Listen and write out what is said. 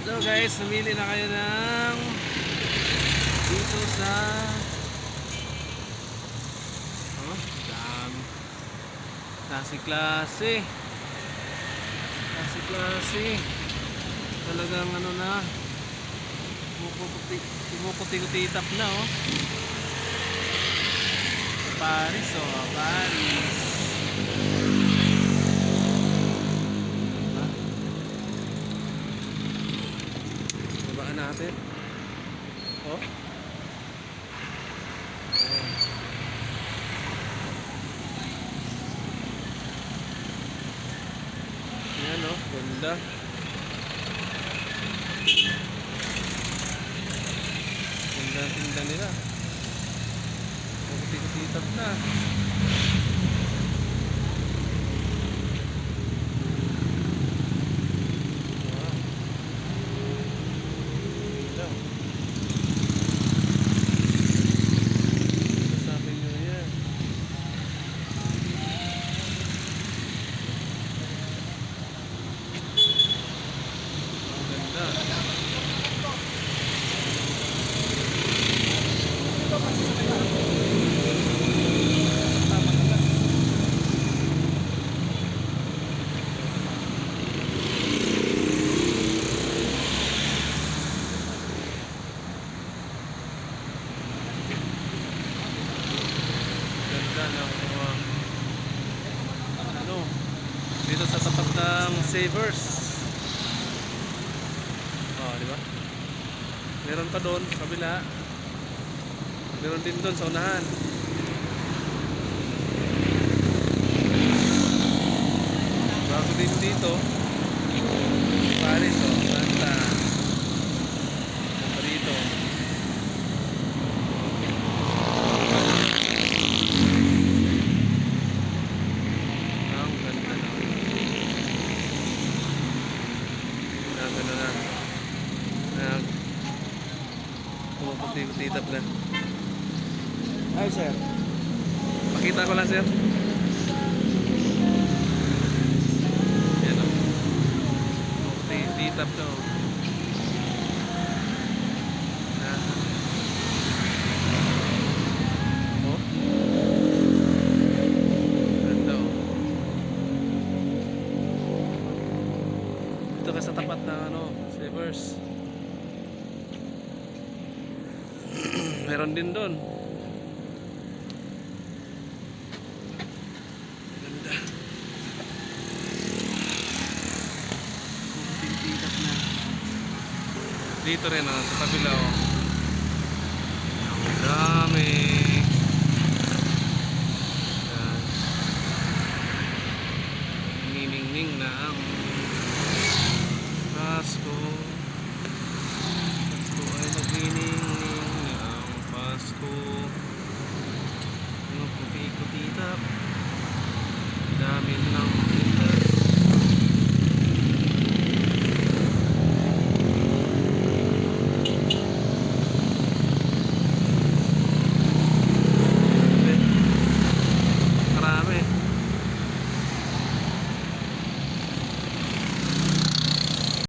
So guys, namili na kayo ng dito sa dami. Klase-klase. Klase-klase. Talagang ano na. Kumukuti-kutitap na oh. Sa Paris oh, Paris. Babaan natin. Oh. Yan oh, ganda. Ganda ang tinda nila. Kumukuti-kutitap na. Ano dito sa tapat ng Savers. Oh, di ba? Meron pa doon sa kabila. Meron din doon sa unahan. Bago din dito. Paris oh, Santa. Santa dito. Kumukuti-kutitap na. Ay sir, pakita ko lang sir. Yan o, kumukuti-kutitap na o. Oh, ganda o. Dito ka sa tapat na ano, Savers. Meron din doon. Ganda. Tintitak na. Dito rin sa kabila oh. Ang dami. Yan. Niningning na ang